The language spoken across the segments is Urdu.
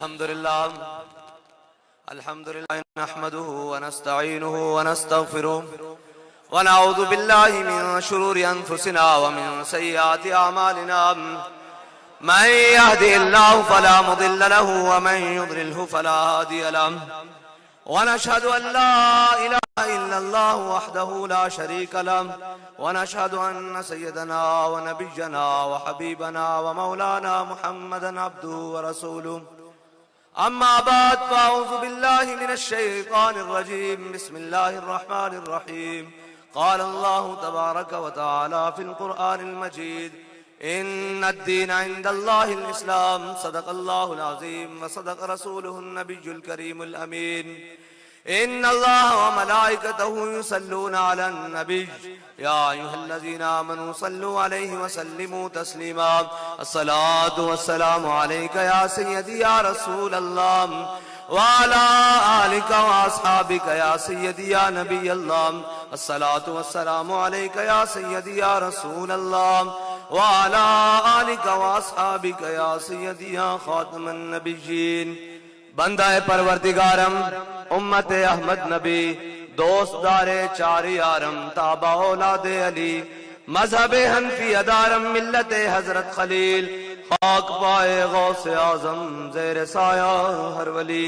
الحمد لله نحمده ونستعينه ونستغفره ونعوذ بالله من شرور أنفسنا ومن سيئات أعمالنا من يهده الله فلا مضل له ومن يضلله فلا هادي له ونشهد أن لا إله إلا الله وحده لا شريك له ونشهد أن سيدنا ونبينا وحبيبنا ومولانا محمدا عبده ورسوله أما بعد فأعوذ بالله من الشيطان الرجيم بسم الله الرحمن الرحيم قال الله تبارك وتعالى في القرآن المجيد إن الدين عند الله الإسلام صدق الله العظيم وصدق رسوله النبي الكريم الأمين إن الله وملائكته يصلون على النبي يا أيها الذين آمنوا صلوا عليه وسلموا تسليما الصلاة والسلام عليك يا سيدي يا رسول الله وعلى آلك وأصحابك يا سيدي يا نبي الله الصلاة والسلام عليك يا سيدي يا رسول الله وعلى آلك وأصحابك يا سيدي يا خاتم النبيين بندہ پروردگارم امت احمد نبی دوست دار چار یارم تابع اولاد علی مذہب حنفی ادارم ملت حضرت خلیل خاک پائے غوث اعظم زیر سایہ ہر ولی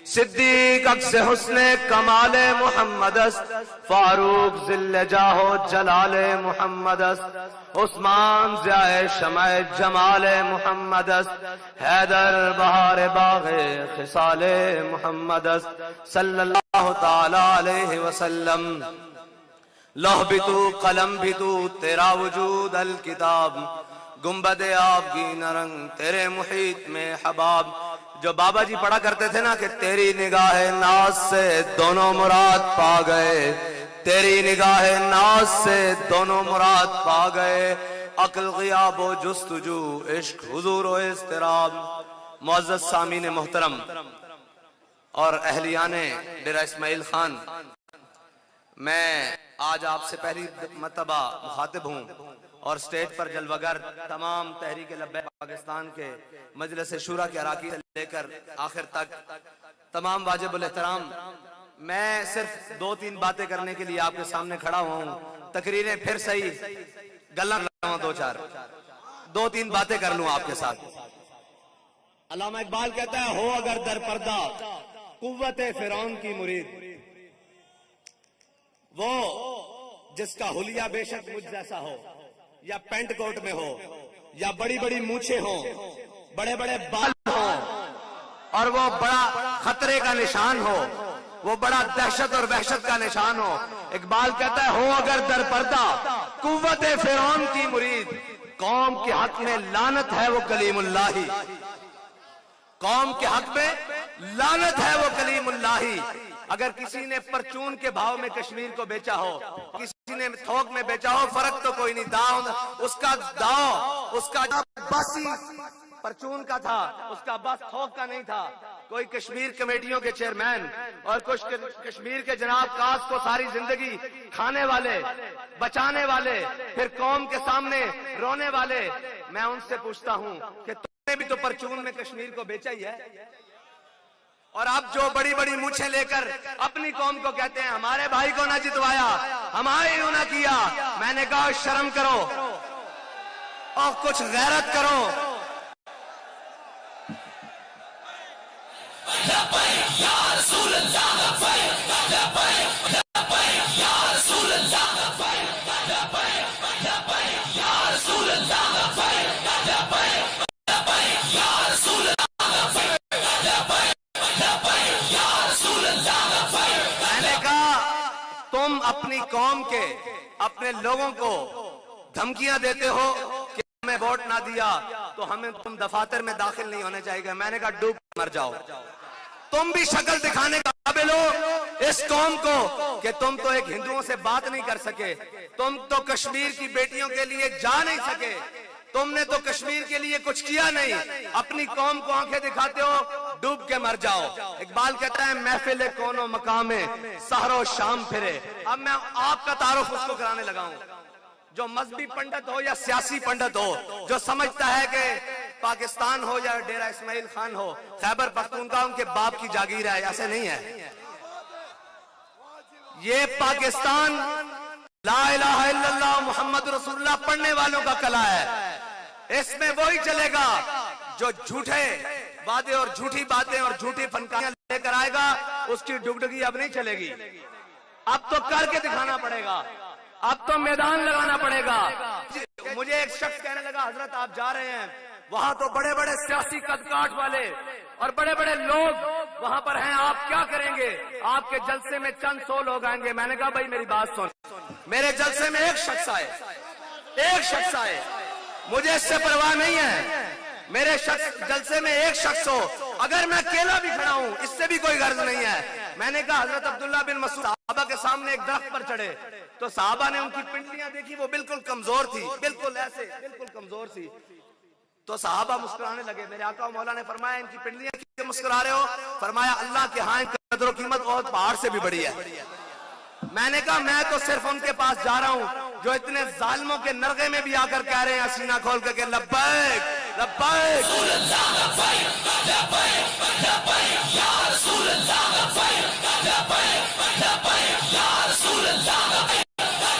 صدیق عکس حسن کمال محمد است فاروق ذل جاہ و جلال محمد است عثمان ضیاء شمع جمال محمد است حیدر بہار باغ خصال محمد است صلی اللہ تعالی علیہ وسلم لوح بھی تو قلم بھی تو تیرا وجود الکتاب گنبد آبگین رنگ تیرے محیط میں حباب جو بابا جی پڑھا کرتے تھے نا کہ تیری نگاہ ناز سے دونوں مراد پا گئے تیری نگاہ ناز سے دونوں مراد پا گئے عقل غیاب و جستجو عشق حضور و اضطراب معزز سامعین محترم اور اہلیان ڈیرہ اسماعیل خان میں آج آپ سے پہلی مرتبہ مخاطب ہوں اور سٹیج پر جلوگر تمام تحریک لبیک پاکستان کے مجلس شورا کے اراکین سے لے کر آخر تک تمام واجب الاحترام میں صرف دو تین باتیں کرنے کے لیے آپ کے سامنے کھڑا ہوں تقریریں پھر صحیح گلہ کرنا ہوں دو تین باتیں کر لوں آپ کے ساتھ علامہ اقبال کہتا ہے ہو اگر در پردہ قوت فرعون کی مرید وہ جس کا حلیہ بے شک مجھ جیسا ہو یا پینٹ کوٹ میں ہو یا بڑی بڑی مونچھیں ہوں بڑے بڑے بال ہوں اور وہ بڑا خطرے کا نشان ہو وہ بڑا دہشت اور وحشت کا نشان ہو اقبال کہتا ہے ہو اگر در پردہ قوت فرعون کی مرید قوم کے حق میں لعنت ہے وہ کلیم اللہ ہی قوم کے حق میں لعنت ہے وہ کلیم اللہ ہی اگر کسی نے پرچون کے بھاؤ میں کشمیر کو بیچا ہو کسی نے تھوک میں بیچا ہو فرق تو کوئی نہیں داؤ اس کا بس پرچون کا تھا اس کا بس تھوک کا نہیں تھا کوئی کشمیر کمیٹیوں کے چیئرمین اور کچھ کشمیر کے جناب کاس کو ساری زندگی کھانے والے بچانے والے پھر قوم کے سامنے رونے والے میں ان سے پوچھتا ہوں کہ تم نے بھی تو پرچون میں کشمیر کو بیچا ہی ہے اور اب جو بڑی بڑی مونچھیں لے کر اپنی قوم کو کہتے ہیں ہمارے بھائی کو نہ جتوایا ہمارے نہ کیا میں نے کہا شرم کرو اور کچھ غیرت کرو اپنی قوم کے اپنے لوگوں کو دھمکیاں دیتے ہو کہ ہمیں ووٹ نہ دیا تو ہمیں تم دفاتر میں داخل نہیں ہونے چاہیے میں نے کہا ڈوب مر جاؤ تم بھی شکل دکھانے کا قابل ہو اس قوم کو کہ تم تو ایک ہندوؤں سے بات نہیں کر سکے تم تو کشمیر کی بیٹیوں کے لیے جا نہیں سکے تم نے تو کشمیر کے لیے کچھ کیا نہیں اپنی قوم کو آنکھیں دکھاتے ہو ڈوب کے مر جاؤ اقبال کہتا ہے محفل کون و مقام سحر و شام پھرے اب میں آپ کا تعارف اس کو کرانے لگا ہوں جو مذہبی پنڈت ہو یا سیاسی پنڈت ہو جو سمجھتا ہے کہ پاکستان ہو یا ڈیرہ اسماعیل خان ہو، خیبر پختونخوا ان کے باپ کی جاگیر ہے، ایسے نہیں ہے. یہ پاکستان لا الہ الا اللہ محمد رسول اللہ پڑھنے والوں کا قلعہ ہے. اس میں وہی چلے گا جو جھوٹے وعدے اور جھوٹی باتیں اور جھوٹی فنکاریاں لے کر آئے گا. اس کی ڈگڈگی اب نہیں چلے گی، اب تو کر کے دکھانا پڑے گا، اب تو میدان لگانا پڑے گا. مجھے ایک شخص کہنے لگا حضرت آپ جا رہے ہیں وہاں تو بڑے بڑے سیاسی قد کاٹ والے اور بڑے بڑے لوگ وہاں پر ہیں، آپ کیا کریں گے؟ آپ کے جلسے میں چند 100 لوگ آئیں گے. میں نے کہا بھائی میری بات سن، میرے جلسے میں ایک شخص آئے، مجھے اس سے پرواہ نہیں ہے. میرے جلسے میں ایک شخص ہو، اگر میں اکیلا بھی کھڑا ہوں اس سے بھی کوئی غرض نہیں ہے. میں نے کہا حضرت عبداللہ بن مسعود صحابہ کے سامنے ایک درخت پر چڑھے تو صحابہ نے ان کی پنڈلیاں دیکھی، وہ بالکل کمزور تھی، بالکل ایسے بالکل کمزور تھی. تو صحابہ مسکرانے لگے. میرے آقا و مولا نے فرمایا ان کی پنڈلیاں کیوں مسکرا رہے ہو؟ فرمایا اللہ کے ہاں قدر و قیمت بہت پہاڑ سے بھی بڑی ہے. میں نے کہا میں تو صرف ان کے پاس جا رہا ہوں جو اتنے ظالموں کے نرغے میں بھی آ کر کہہ رہے ہیں سینہ کھول کے کہ لبیک لبیک رسول اللہ لبیک لبیک لبیک یا رسول اللہ لبیک لبیک لبیک یا رسول اللہ لبیک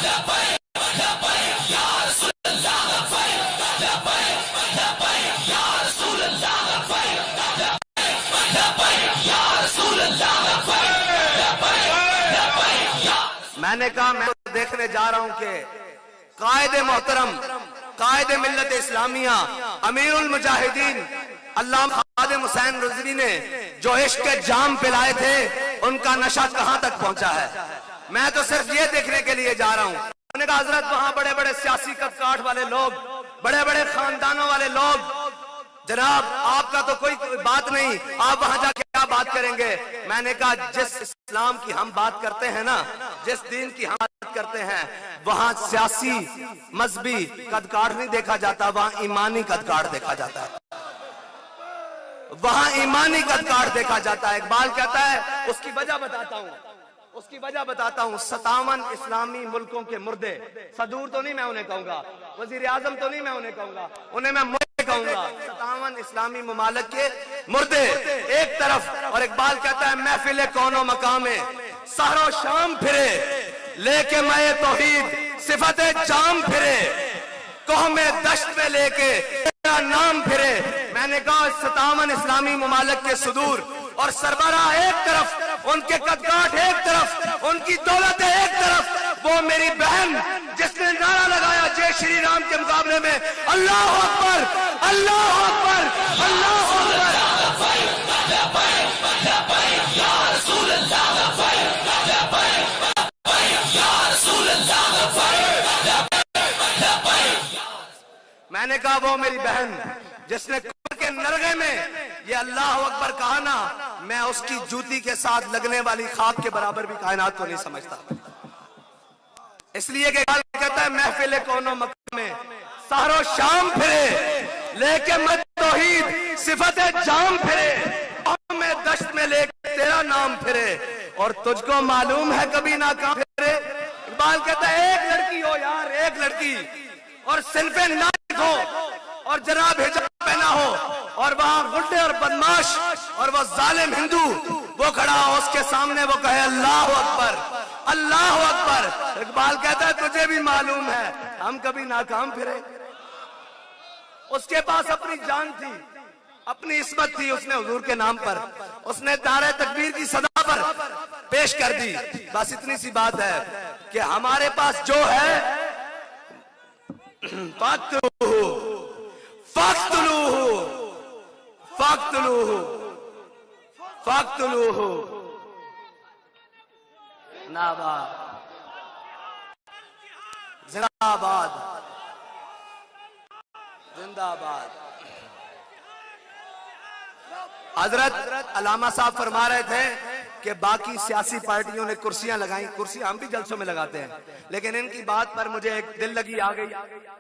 لبیک لبیک یا رسول اللہ لبیک لبیک لبیک یا رسول اللہ لبیک لبیک یا رسول اللہ لبیک. میں نے کہا میں دیکھنے جا رہا ہوں کہ قائد محترم، قائد ملت اسلامیہ، امیر المجاہدین علامہ خادم حسین رضوی نے جو عشق کے جام پلائے تھے ان کا نشہ کہاں تک پہنچا ہے. میں تو صرف یہ دیکھنے کے لیے جا رہا ہوں. میں نے کہا حضرت وہاں بڑے بڑے سیاسی قد کاٹ والے لوگ، بڑے بڑے خاندانوں والے لوگ، جناب آپ کا تو کوئی بات نہیں، آپ وہاں جا کے کیا بات کریں گے؟ میں نے کہا جس اسلام کی ہم بات کرتے ہیں نا، جس دین کی ہم بات کرتے ہیں، وہاں سیاسی مذہبی قد کاٹ نہیں دیکھا جاتا، وہاں ایمانی قد کاٹ دیکھا جاتا ہے، وہاں ایمانی قد کاٹ دیکھا جاتا ہے. اقبال کہتا ہے اس کی وجہ بتاتا ہوں 57 اسلامی ملکوں کے مردے، صدور تو نہیں میں انہیں کہوں گا، وزیر اعظم تو نہیں میں انہیں کہوں گا، انہیں میں مردے کہوں گا. 57 اسلامی ممالک کے مردے ایک طرف، اور اقبال کہتا ہے محفل کون و مقام سحر و شام پھرے، لے کے میں توحید صفت جام پھرے، قوم دشت میں لے کے تیرا نام پھرے. میں نے کہا 57 اسلامی ممالک کے صدور اور سربراہ ایک طرف، ان کے قد کاٹ ایک طرف، ان کی دولت ایک طرف، وہ میری بہن جس نے نعرہ لگایا جے شری رام کے مقابلے میں اللہ اکبر اللہ اکبر اللہ میں نے کہا وہ میری بہن جس نے کفر کے نرغے میں یہ اللہ اکبر کہا نا، میں اس کی جوتی کے ساتھ لگنے والی خاک کے برابر بھی کائنات کو نہیں سمجھتا. اس لیے کہ کہتا ہے محفل کون و مقام میں سحر و شام پھرے، لے کے مت توحید صفت جام پھرے، قوم میں دشت میں لے کے تیرا نام پھرے، اور تجھ کو معلوم ہے کبھی نہ کام پھرے. اقبال کہتا ہے ایک لڑکی ہو یار، ایک لڑکی، اور صنف نائک ہو اور جناب حجاب پہنا ہو، اور وہاں غڈے اور بدماش اور وہ ظالم ہندو وہ کھڑا ہو، اس کے سامنے وہ کہے اللہ اکبر اللہ اکبر. اقبال کہتا ہے تجھے بھی معلوم ہے ہم کبھی ناکام پھرے. اس کے پاس اپنی جان تھی، اپنی عصمت تھی، اس نے حضور کے نام پر اس نے نعرہ تکبیر کی صدا پر پیش کر دی. بس اتنی سی بات ہے کہ ہمارے پاس جو ہے فاقتلوہ ناباد زندہ آباد زندہ آباد. حضرت علامہ صاحب فرما رہے تھے کہ باقی سیاسی پارٹیوں نے کرسیاں لگائیں، کرسی ہم بھی جلسوں میں لگاتے ہیں، لیکن ان کی بات پر مجھے ایک دل لگی آ گئی.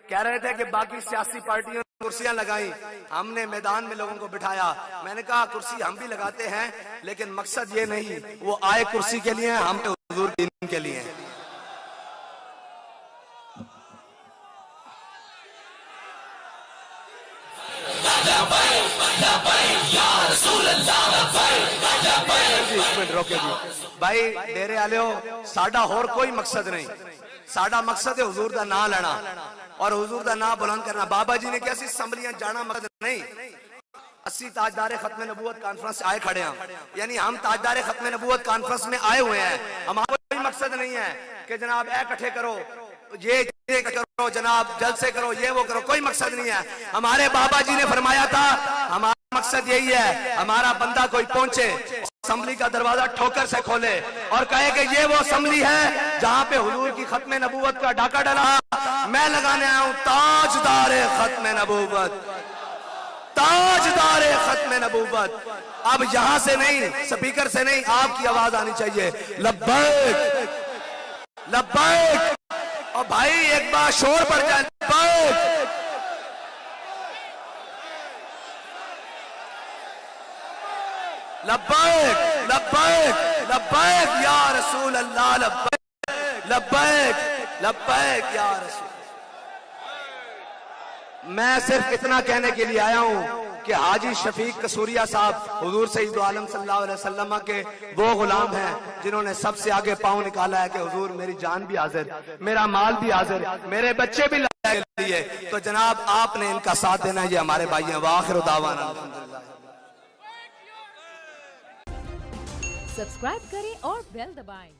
کہہ رہے تھے کہ باقی سیاسی پارٹیوں نے کرسیاں لگائیں، ہم نے میدان میں لوگوں کو بٹھایا. میں نے کہا کرسی ہم بھی لگاتے ہیں لیکن مقصد یہ نہیں وہ آئے کرسی کے لیے، ہم حضور دین کے لیے. منٹ روکے جی بھائی ڈیرے والےو ساڈا ہور کوئی مقصد نہیں ساڈا مقصد ہے حضور دا نام لینا اور حضور دا نام بلند کرنا بابا جی نے کیا سی اسمبلیاں جانا مقصد نہیں اسی تاجدار ختم نبوت کانفرنس آئے کھڑے ہیں یعنی ہم تاجدار ختم نبوت کانفرنس میں آئے ہوئے ہیں ہمارا کوئی مقصد نہیں ہے کہ جناب اے کٹھے کرو یہ کرو جناب جلسے کرو یہ وہ کرو کوئی مقصد نہیں ہے ہمارے بابا جی نے فرمایا تھا ہمارا مقصد یہی ہے ہمارا بندہ کوئی پہنچے اسمبلی کا دروازہ ٹھوکر سے کھولے اور کہے کہ یہ وہ اسمبلی ہے جہاں پہ حضور کی ختم نبوت کا ڈاکہ ڈلا میں لگانے آیا ہوں تاجدار ختم نبوت تاجدار ختم نبوت اب یہاں سے نہیں سپیکر سے نہیں آپ کی آواز آنی چاہیے لبیک لبیک اور بھائی ایک بار شور پڑ جائے لبیک لبیک لبیک یا رسول اللہ لبیک لبیک لبیک یا رسول میں صرف اتنا کہنے کے لیے آیا ہوں کہ حاجی شفیق قصوریہ صاحب حضور سید عالم صلی اللہ علیہ وسلم کے وہ غلام ہیں جنہوں نے سب سے آگے پاؤں نکالا ہے کہ حضور میری جان بھی حاضر میرا مال بھی حاضر میرے بچے بھی لائے لیے تو جناب آپ نے ان کا ساتھ دینا یہ ہمارے بھائی ہیں وآخر دعوانا الحمدللہ سبسکرائب کریں اور بیل دبائیں